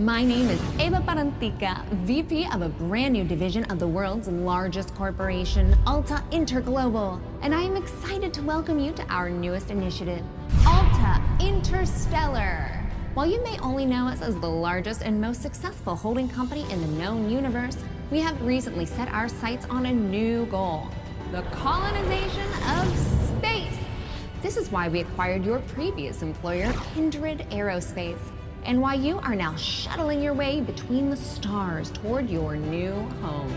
My name is Eva Parantica, VP of a brand new division of the world's largest corporation, Alta Interglobal, and I am excited to welcome you to our newest initiative, Alta Interstellar. While you may only know us as the largest and most successful holding company in the known universe, we have recently set our sights on a new goal, the colonization of space. This is why we acquired your previous employer, Kindred Aerospace, and why you are now shuttling your way between the stars toward your new home.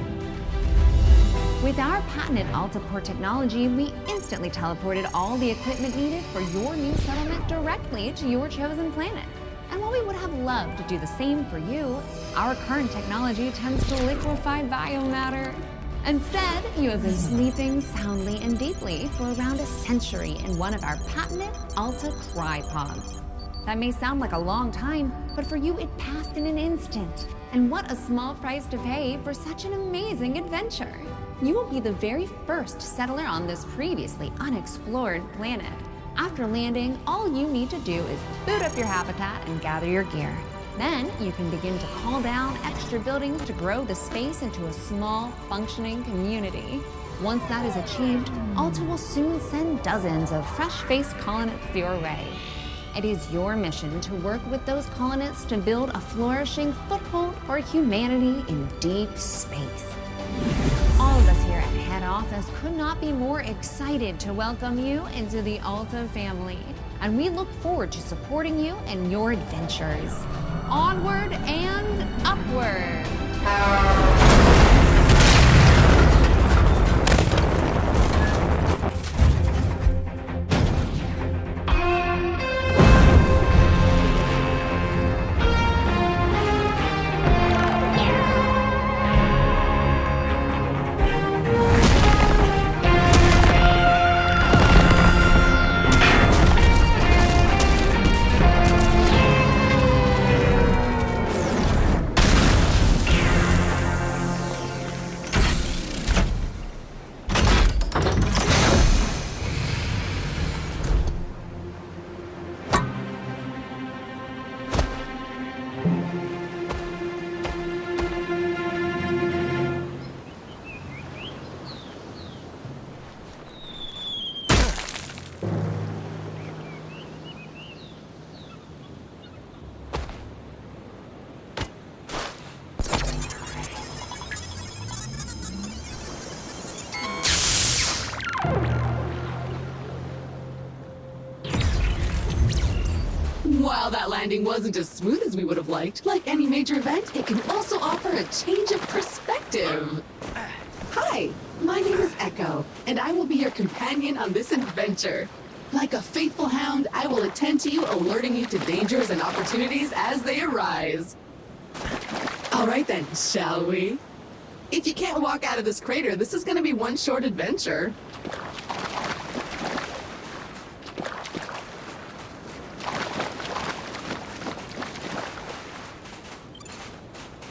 With our patented AltaPort technology, we instantly teleported all the equipment needed for your new settlement directly to your chosen planet. And while we would have loved to do the same for you, our current technology tends to liquefy biomatter. Instead, you have been sleeping soundly and deeply for around a century in one of our patented Alta Crypods. That may sound like a long time, but for you it passed in an instant. And what a small price to pay for such an amazing adventure. You will be the very first settler on this previously unexplored planet. After landing, all you need to do is boot up your habitat and gather your gear. Then you can begin to call down extra buildings to grow the space into a small, functioning community. Once that is achieved, Alta will soon send dozens of fresh-faced colonists your way. It is your mission to work with those colonists to build a flourishing foothold for humanity in deep space. All of us here at head office could not be more excited to welcome you into the Alta family, and we look forward to supporting you in your adventures. Onward and upward! While that landing wasn't as smooth as we would have liked, like any major event, it can also offer a change of perspective. Hi, my name is Echo, and I will be your companion on this adventure. Like a faithful hound, I will attend to you, alerting you to dangers and opportunities as they arise. All right then, shall we? If you can't walk out of this crater, this is going to be one short adventure.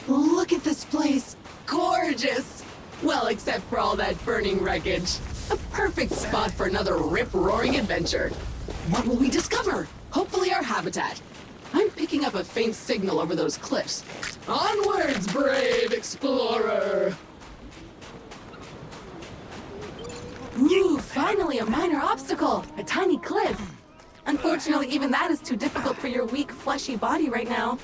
Look at this place. Gorgeous. Well, except for all that burning wreckage. A perfect spot for another rip-roaring adventure. What will we discover? Hopefully our habitat. I'm picking up a faint signal over those cliffs. Onwards, brave explorer! Ooh, finally a minor obstacle. A tiny cliff. Unfortunately, even that is too difficult for your weak, fleshy body right now.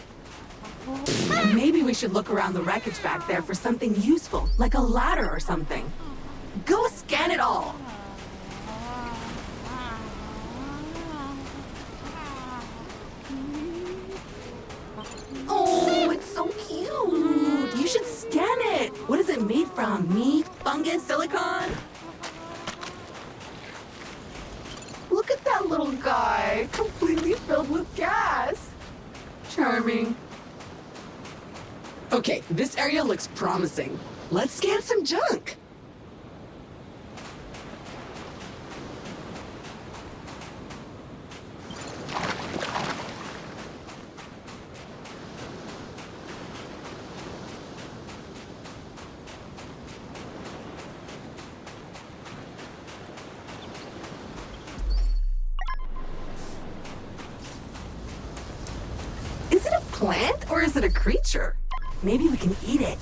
Maybe we should look around the wreckage back there for something useful, like a ladder or something. Go scan it all! Oh, it's so cute! You should scan it! What is it made from? Meat? Fungus? Silicon? Look at that little guy! Completely filled with gas! Charming. Okay, this area looks promising. Let's scan some junk! plant or is it a creature? Maybe we can eat it.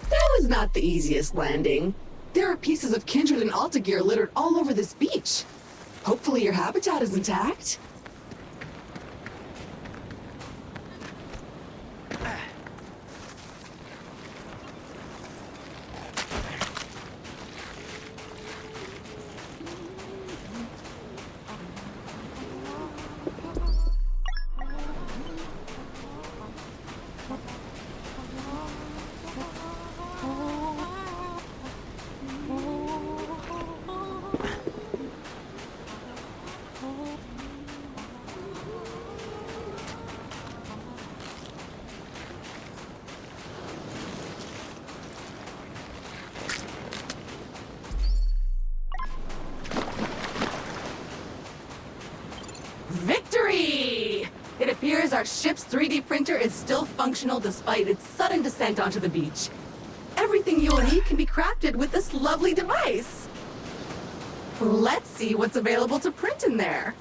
That was not the easiest landing. There are pieces of Kindred and Alta gear littered all over this beach. Hopefully your habitat is intact. Victory! It appears our ship's 3D printer is still functional despite its sudden descent onto the beach. Everything you'll need can be crafted with this lovely device. Let's see what's available to print in there.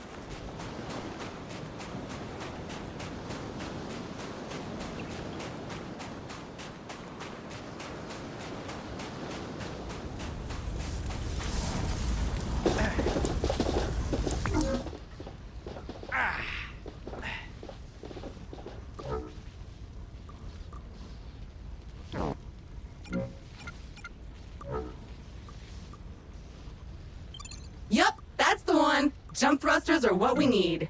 Yup, that's the one. Jump thrusters are what we need.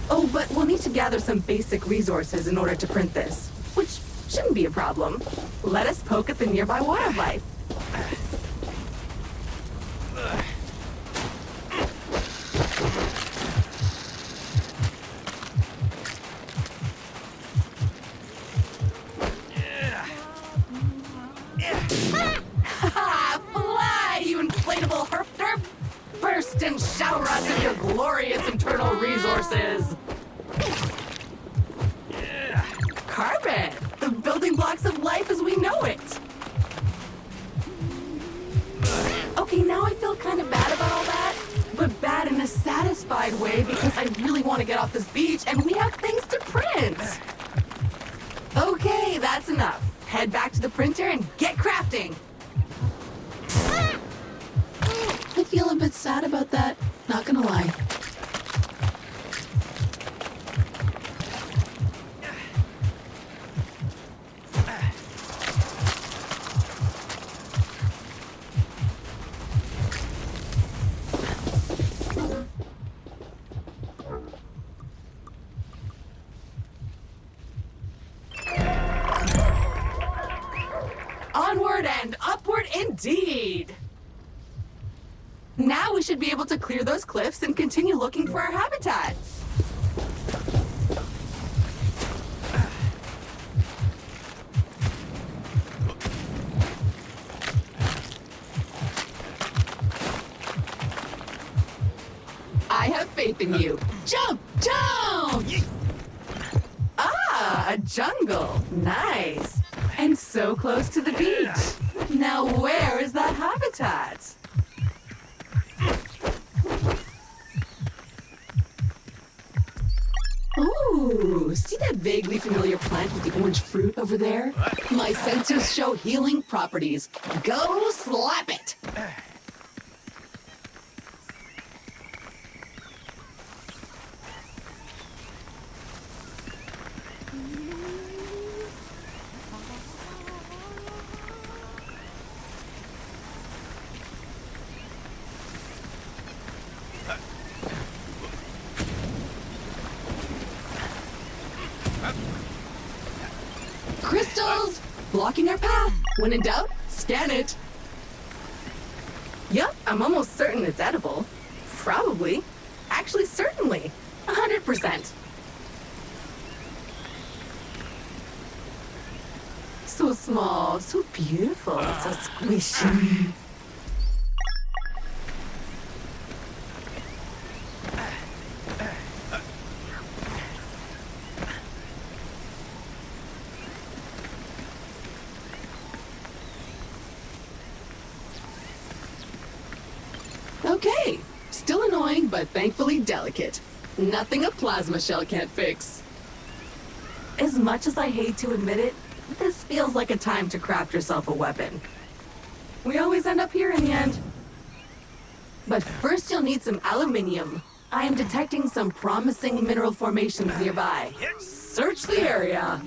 Oh, but we'll need to gather some basic resources in order to print this, which shouldn't be a problem. Let us poke at the nearby wildlife. Fly, you inflatable herp derp! Burst and shower us with your glorious internal resources! Carbon! The building blocks of life as we know it! Okay, now I feel kind of bad about all that, but bad in a satisfied way because I really want to get off this beach and we have things to print! Okay, that's enough. Head back to the printer and get crafting! I feel a bit sad about that, not gonna lie. Onward and upward indeed! Now we should be able to clear those cliffs and continue looking for our habitat. I have faith in you. Jump! Jump! Ah, a jungle. Nice. And so close to the beach. Now where is that habitat? Ooh, see that vaguely familiar plant with the orange fruit over there? My sensors show healing properties. Go slap it! Crystals! Blocking our path. When in doubt, scan it. Yup, I'm almost certain it's edible. Probably. Actually, certainly. 100%. So small, so beautiful, so squishy. but thankfully delicate. Nothing a plasma shell can't fix. As much as I hate to admit it, this feels like a time to craft yourself a weapon. We always end up here in the end. But first you'll need some aluminium. I am detecting some promising mineral formations nearby. Search the area.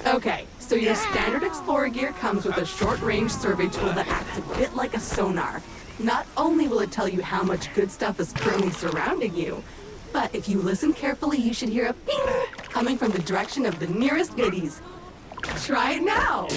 Okay, so your standard explorer gear comes with a short-range survey tool that acts a bit like a sonar. Not only will it tell you how much good stuff is currently surrounding you, but if you listen carefully, you should hear a ping coming from the direction of the nearest goodies. Try it now!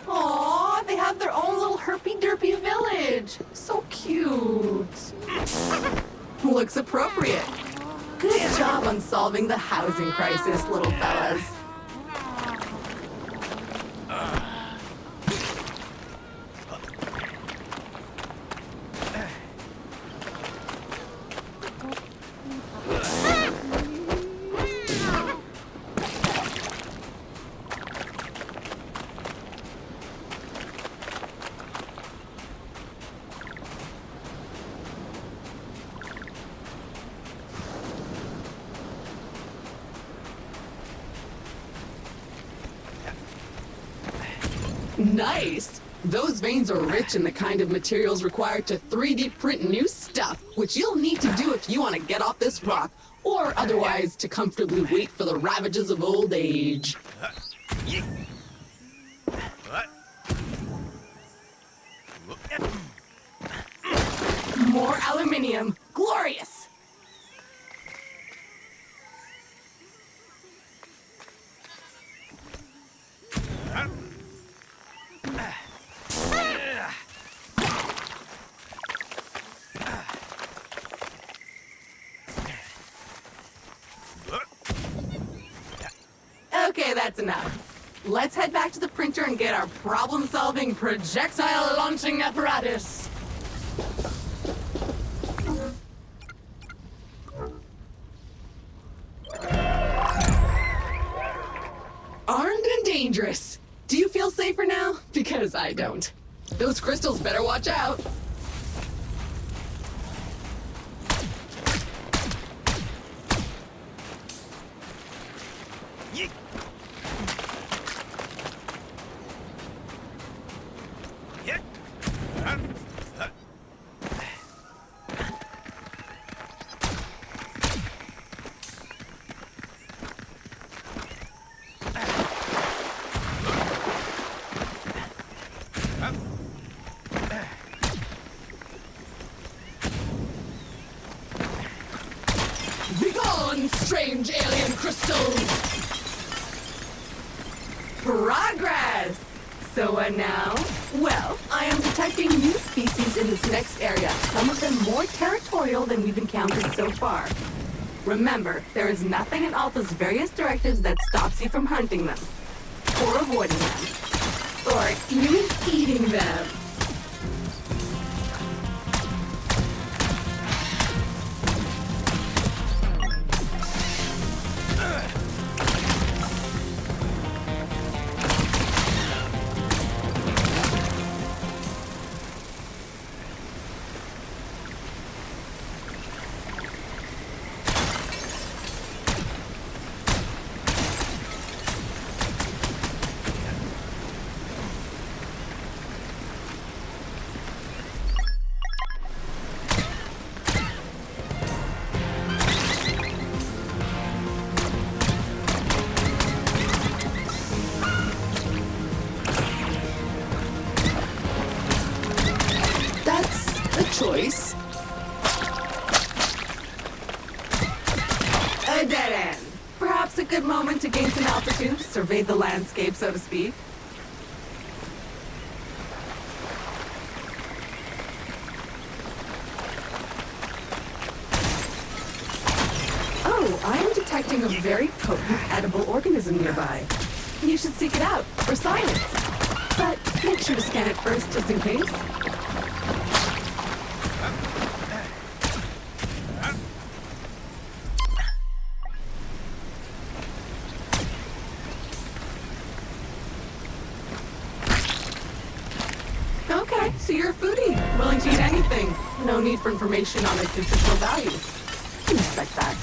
Aww, they have their own little herpy-derpy village. So cute. Looks appropriate. Good job on solving the housing crisis, little fellas. Nice! Those veins are rich in the kind of materials required to 3D print new stuff, which you'll need to do if you want to get off this rock, or otherwise to comfortably wait for the ravages of old age. More aluminium! Glorious! Okay, that's enough. Let's head back to the printer and get our problem-solving projectile-launching apparatus. Armed and dangerous. Do you feel safer now? Because I don't. Those crystals better watch out. Begone, strange alien crystals! Progress! So what now? Well, I am detecting new species in this next area, some of them more territorial than we've encountered so far. Remember, there is nothing in Alta's various directives that stops you from hunting them, or avoiding them, or even eating them. Choice. A dead end. Perhaps a good moment to gain some altitude, survey the landscape, so to speak. Oh, I am detecting a very potent edible organism nearby. You should seek it out for science. But make sure to scan it first, just in case. for information on its nutritional value. I can respect that.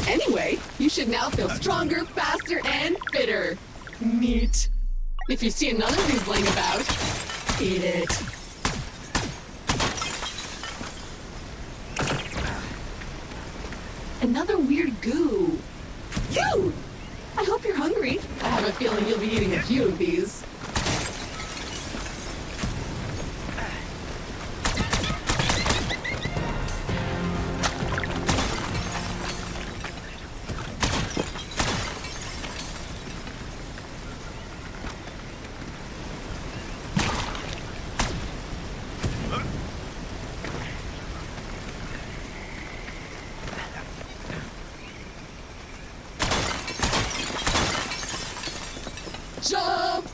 Anyway, you should now feel stronger, faster, and fitter. Neat. If you see another of these laying about, eat it. Another weird goo. You! I hope you're hungry. I have a feeling you'll be eating a few of these. Jump!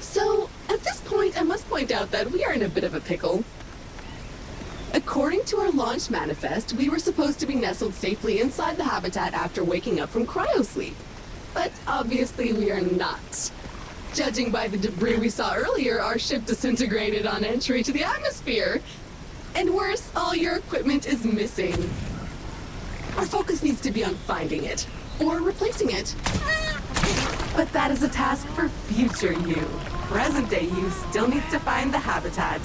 So, at this point, I must point out that we are in a bit of a pickle. According to our launch manifest, we were supposed to be nestled safely inside the habitat after waking up from cryosleep. But obviously we are not. Judging by the debris we saw earlier, our ship disintegrated on entry to the atmosphere. And worse, all your equipment is missing. Our focus needs to be on finding it, or replacing it. But that is a task for future you. Present day you still needs to find the habitat.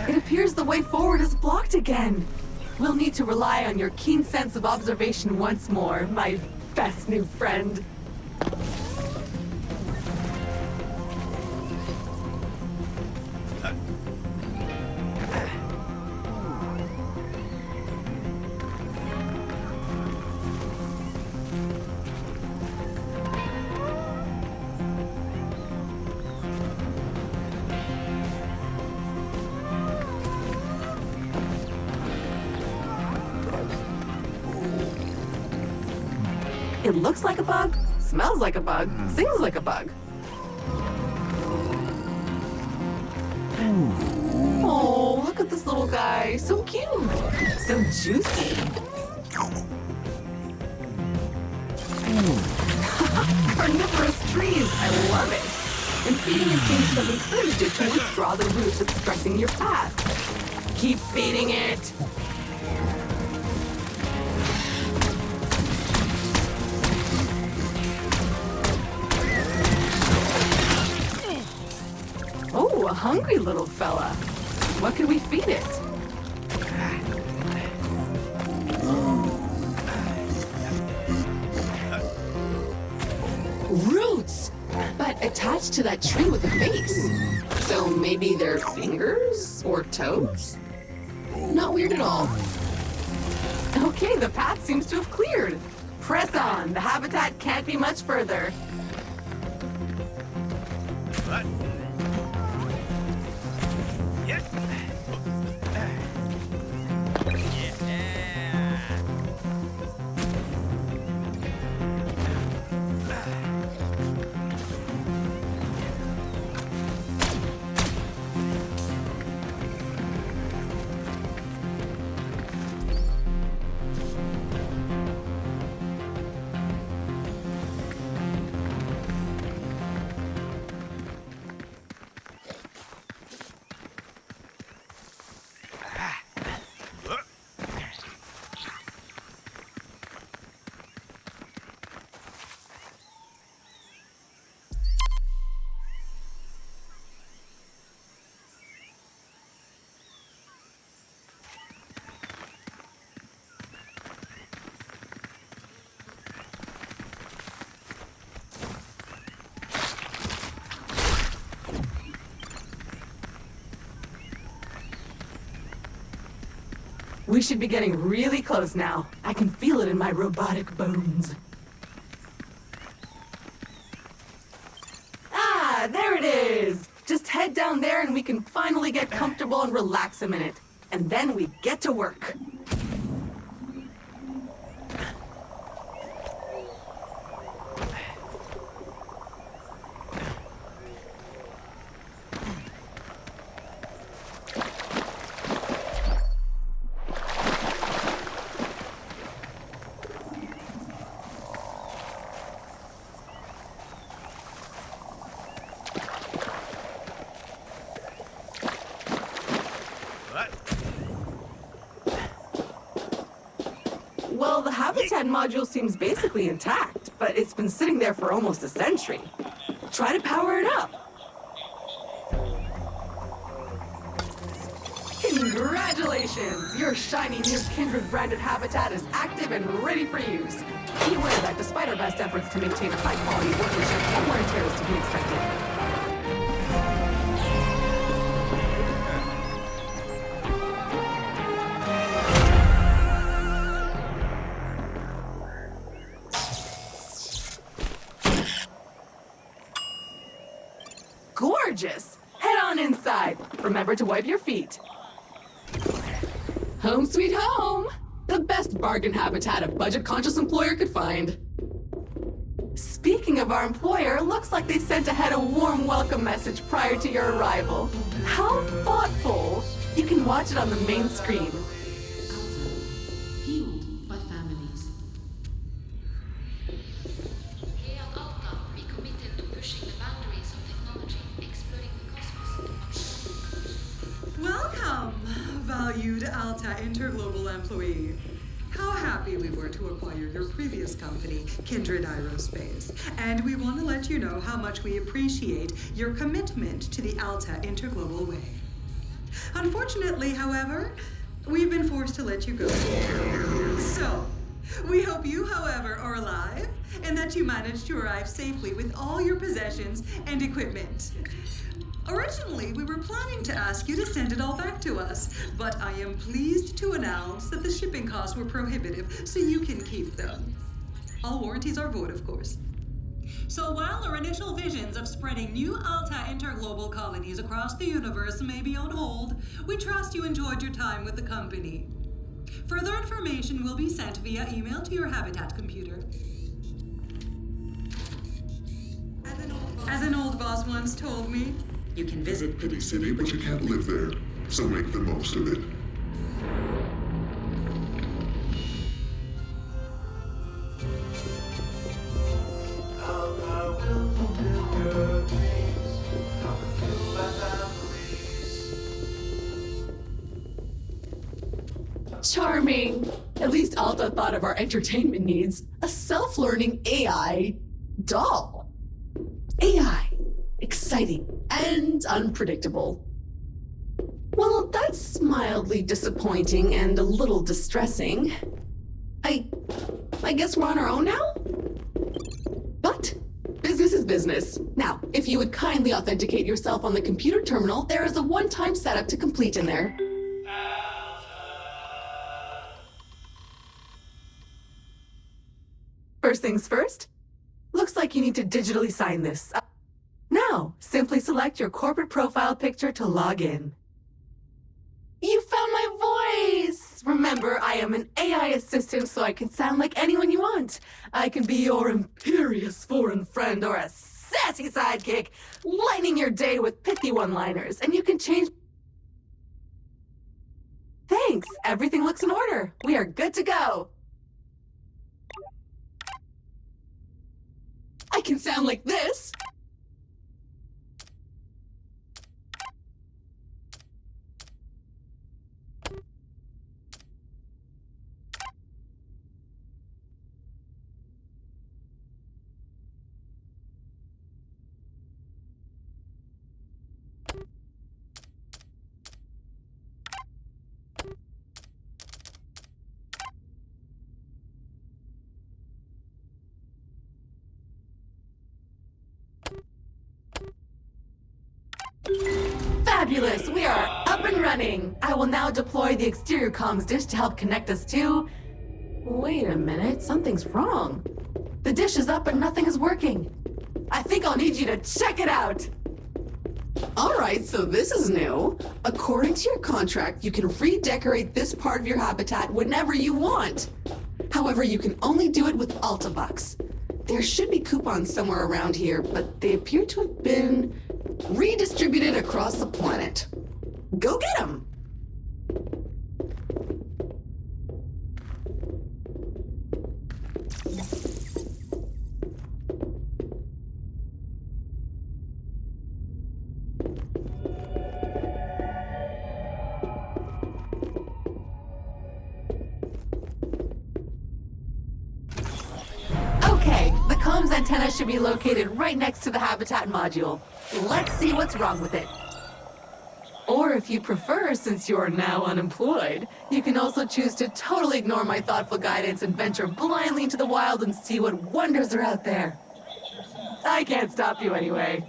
It appears the way forward is blocked again. We'll need to rely on your keen sense of observation once more, my best new friend. It looks like a bug, smells like a bug, sings like a bug. Oh, look at this little guy. So cute. So juicy. Carnivorous trees. I love it. And feeding it seems to have encouraged it to withdraw the roots obstructing your path. Keep feeding it. Oh, a hungry little fella. What can we feed it? Roots! But attached to that tree with a face. So maybe they're fingers or toes? Not weird at all. Okay, the path seems to have cleared. Press on. The habitat can't be much further. What? Yes. We should be getting really close now. I can feel it in my robotic bones. Ah, there it is! Just head down there and we can finally get comfortable and relax a minute. And then we get to work. Well, the habitat module seems basically intact, but it's been sitting there for almost a century. Try to power it up. Congratulations! Your shiny new Kindred branded habitat is active and ready for use. Be aware that despite our best efforts to maintain a high-quality workmanship, wear and tear is to be expected. Gorgeous! Head on inside. Remember to wipe your feet. Home sweet home! The best bargain habitat a budget-conscious employer could find. Speaking of our employer, looks like they sent ahead a warm welcome message prior to your arrival. How thoughtful! You can watch it on the main screen. Fueled by families. Here at Alta, we committed to pushing the boundaries of technology, exploring the cosmos. Welcome, valued Alta Interglobal employee. How happy we were to acquire your previous company, Kindred Aerospace. And we want to let you know how much we appreciate your commitment to the Alta Interglobal way. Unfortunately, however, we've been forced to let you go. So, we hope you, however, are alive and that you managed to arrive safely with all your possessions and equipment. Originally, we were planning to ask you to send it all back to us, but I am pleased to announce that the shipping costs were prohibitive, so you can keep them. All warranties are void, of course. So while our initial visions of spreading new Alta interglobal colonies across the universe may be on hold, we trust you enjoyed your time with the company. Further information will be sent via email to your Habitat computer. As an old boss once told me, you can visit Pity City, but you can't live there, so make the most of it. Charming! At least Alta thought of our entertainment needs. A self-learning AI doll. AI. Exciting and unpredictable. Well, that's mildly disappointing and a little distressing. I guess we're on our own now? But business is business. Now, if you would kindly authenticate yourself on the computer terminal, there is a one-time setup to complete in there. First things first, looks like you need to digitally sign this. Now, simply select your corporate profile picture to log in. You found my voice! Remember, I am an AI assistant, so I can sound like anyone you want. I can be your imperious foreign friend or a sassy sidekick, lightening your day with pithy one-liners, and you can change... Thanks, everything looks in order. We are good to go. I can sound like this. Fabulous! We are up up and running. I will now deploy the exterior comms dish to help connect us to... Wait a minute, something's wrong. The dish is up, but nothing is working. I think I'll need you to check it out. Alright, so this is new. According to your contract, you can redecorate this part of your habitat whenever you want. However, you can only do it with Altabucks. There should be coupons somewhere around here, but they appear to have been redistributed across the planet. Go get them! Okay, the comms antenna should be located right next to the habitat module. Let's see what's wrong with it. Or if you prefer, since you're now unemployed, you can also choose to totally ignore my thoughtful guidance and venture blindly into the wild and see what wonders are out there. I can't stop you anyway.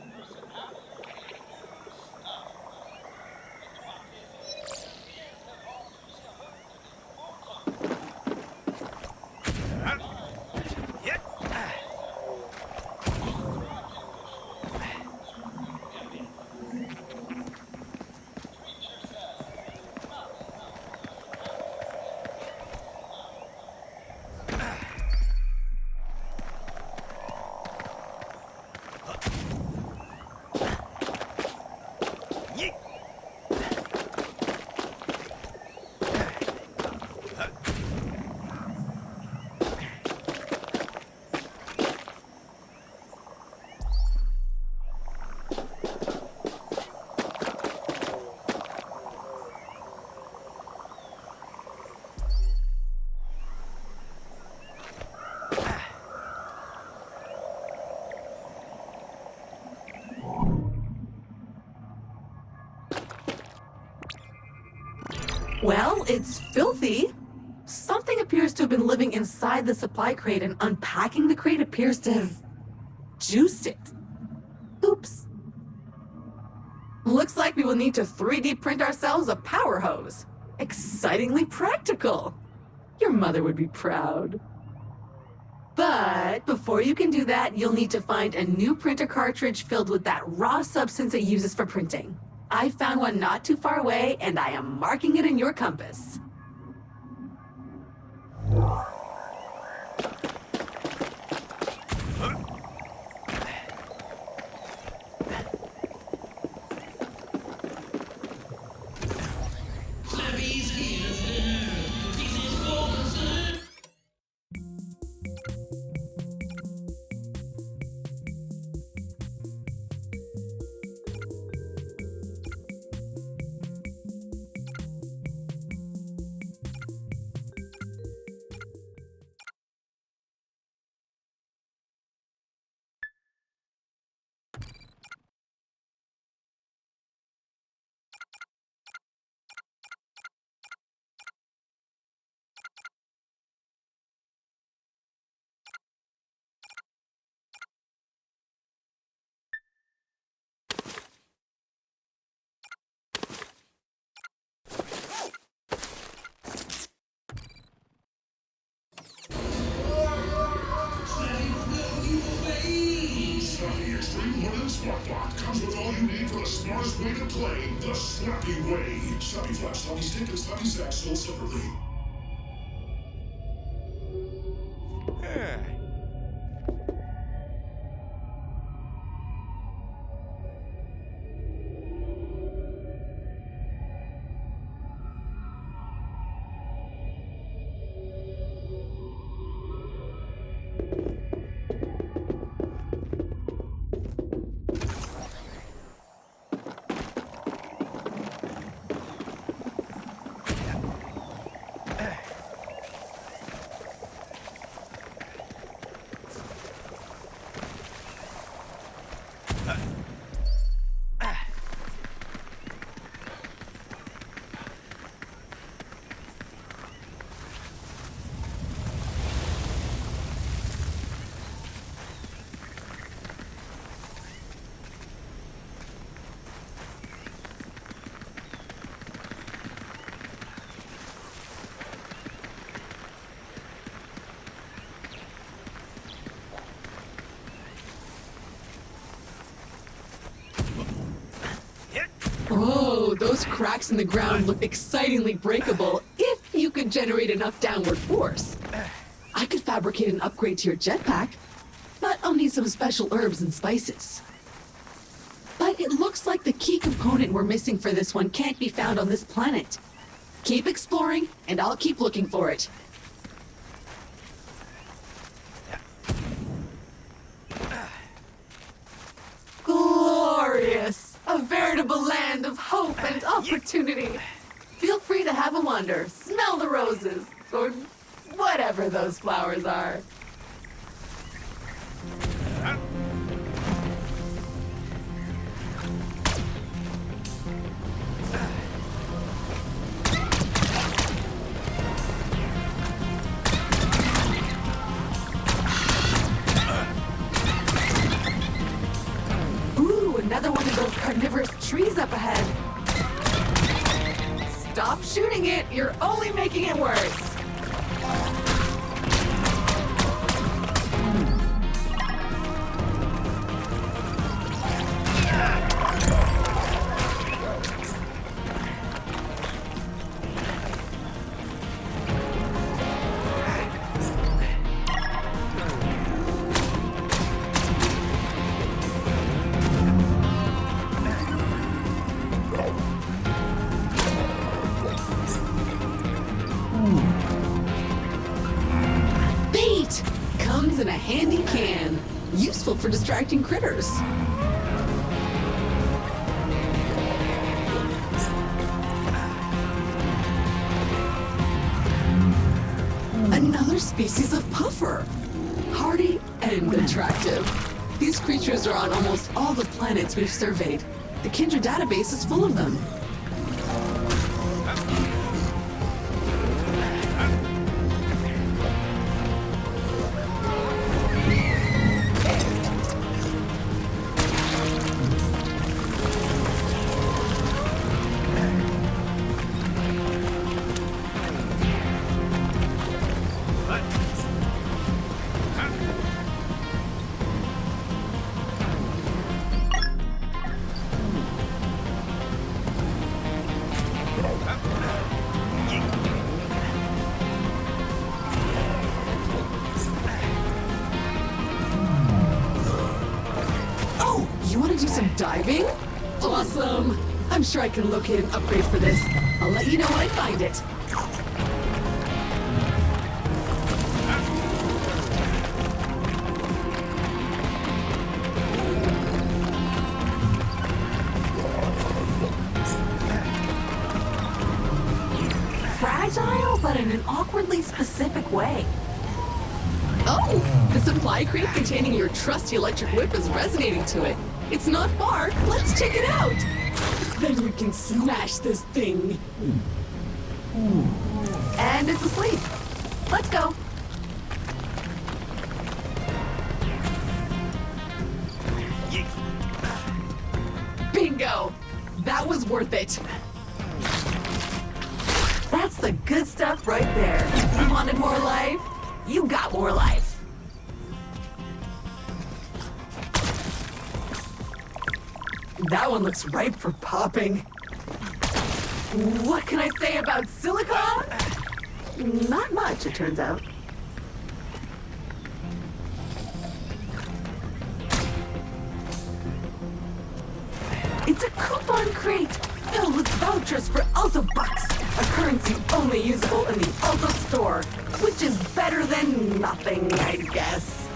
Well, it's filthy. Something appears to have been living inside the supply crate, and unpacking the crate appears to have juiced it. Oops. Looks like we will need to 3D print ourselves a power hose. Excitingly practical. Your mother would be proud. But before you can do that, you'll need to find a new printer cartridge filled with that raw substance it uses for printing. I found one not too far away, and I am marking it in your compass. SmartBot comes with all you need for the smartest way to play, the Slappy way. Slappy Flash, Slappy Stick, and Slappy Sack sold separately. those cracks in the ground look excitingly breakable if you could generate enough downward force. I could fabricate an upgrade to your jetpack, but I'll need some special herbs and spices. But it looks like the key component we're missing for this one can't be found on this planet. Keep exploring, and I'll keep looking for it. Glorious! A veritable land of hope and opportunity. Feel free to have a wander, smell the roses, or whatever those flowers are. Another one of those carnivorous trees up ahead. Stop shooting it. You're only making it worse. Bait! Comes in a handy can. Useful for distracting critters. Another species of puffer. Hardy and attractive. These creatures are on almost all the planets we've surveyed. The Kindred database is full of them. Do some diving? Awesome! I'm sure I can locate an upgrade for this. I'll let you know when I find it. Fragile, but in an awkwardly specific way. Oh! The supply crate containing your trusty electric whip is resonating to it. It's not far. Let's check it out. Then we can smash this thing. And it's asleep. Let's go. Bingo! That was worth it. That's the good stuff right there. You wanted more life? You got more life. That one looks ripe for popping. What can I say about silicon? Not much, it turns out. It's a coupon crate filled with vouchers for Alta Bucks, a currency only usable in the Alta store, which is better than nothing, I guess.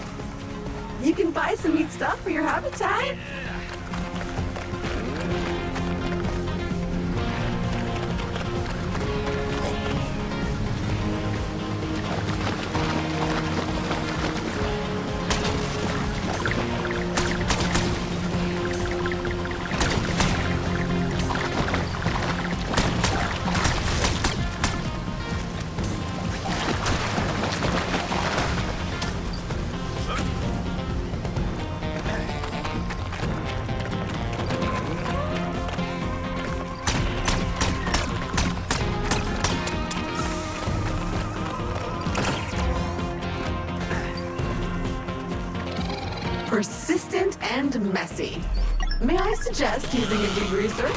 You can buy some neat stuff for your habitat. Persistent and messy. May I suggest using a degreaser?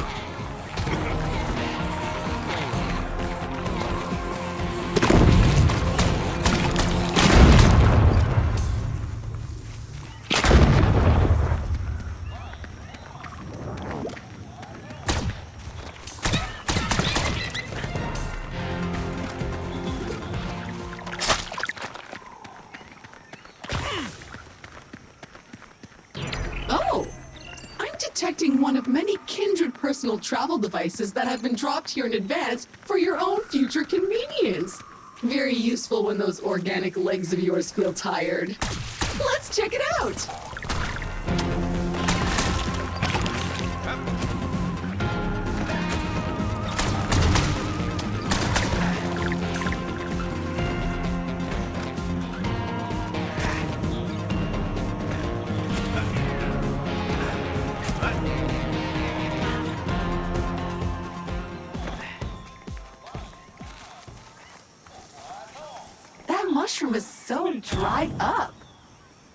selecting one of many kindred personal travel devices that have been dropped here in advance for your own future convenience. Very useful when those organic legs of yours feel tired. Let's check it out! Mushroom is so dried up.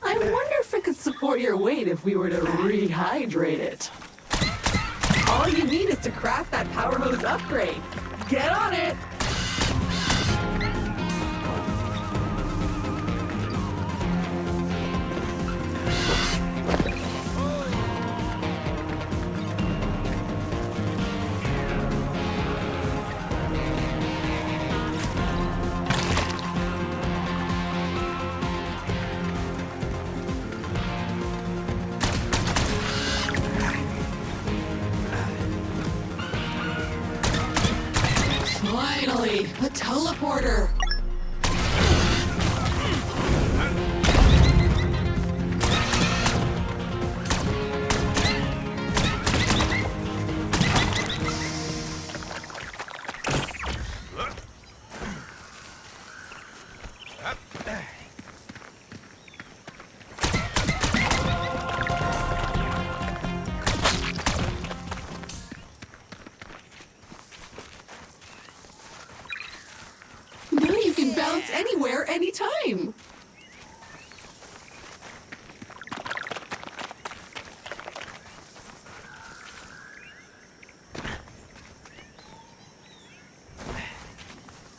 I wonder if it could support your weight if we were to rehydrate it. All you need is to craft that power hose upgrade. Get on it! Finally, a teleporter! Bounce anywhere, anytime.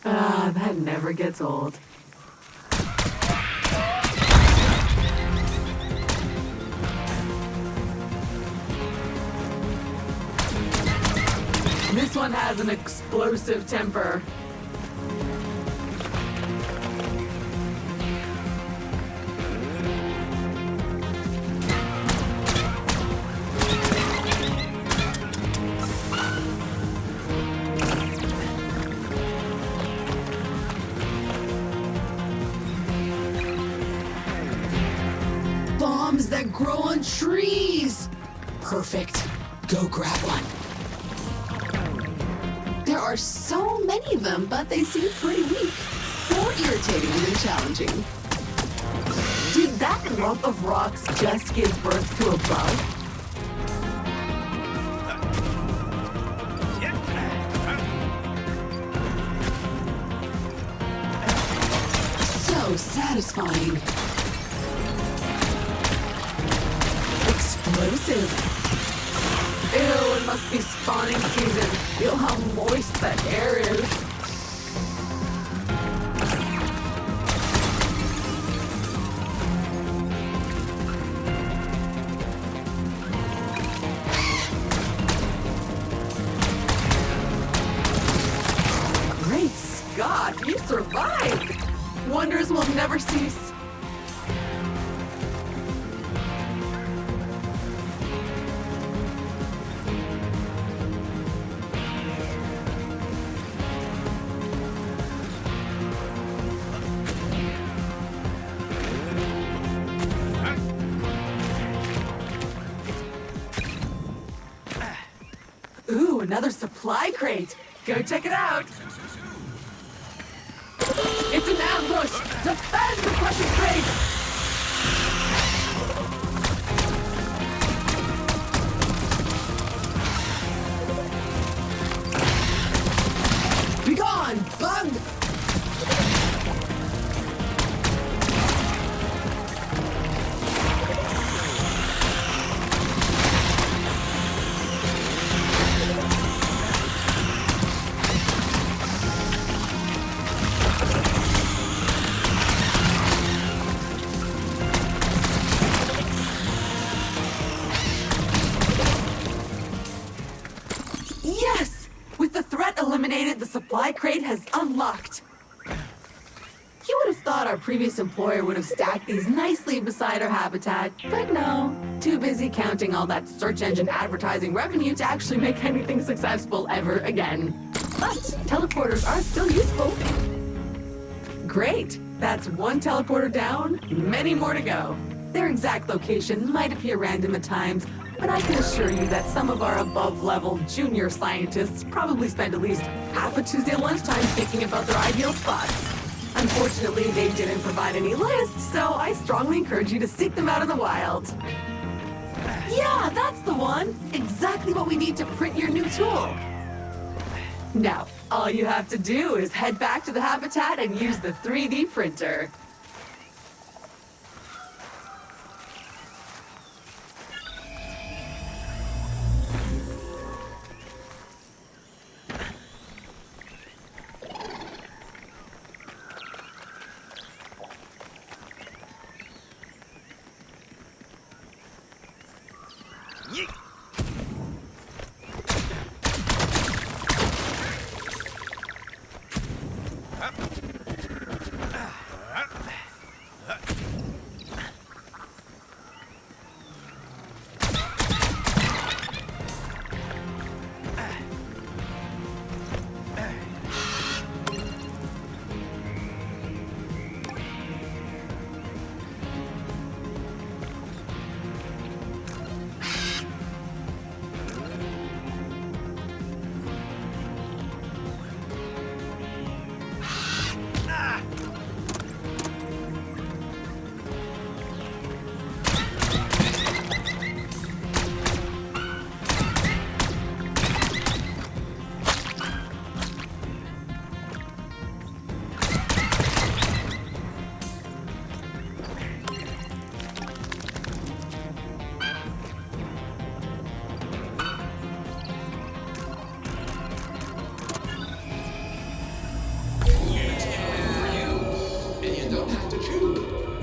Ah, that never gets old. This one has an explosive temper. Bombs that grow on trees! Perfect. Go grab one. There are so many of them, but they seem pretty weak. More irritating than challenging. Did that lump of rocks just give birth to a bug? So satisfying. Explosive. Ew, it must be spawning season. Feel how moist that air is. Great Scott, you survived! Wonders will never cease. Ooh, another supply crate. Go check it out. It's an ambush. Defend the precious crate. Be gone, bug. Yes! With the threat eliminated, the supply crate has unlocked. You would have thought our previous employer would have stacked these nicely beside our habitat, but no. Too busy counting all that search engine advertising revenue to actually make anything successful ever again. But teleporters are still useful. Great! That's one teleporter down, many more to go. Their exact location might appear random at times, but I can assure you that some of our above-level junior scientists probably spend at least half a Tuesday lunchtime thinking about their ideal spots. Unfortunately, they didn't provide any lists, so I strongly encourage you to seek them out in the wild. Yeah, that's the one! Exactly what we need to print your new tool. Now, all you have to do is head back to the habitat and use the 3D printer.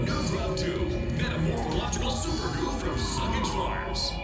New Drop 2, Metamorphological Super Goo from Suckage Farms.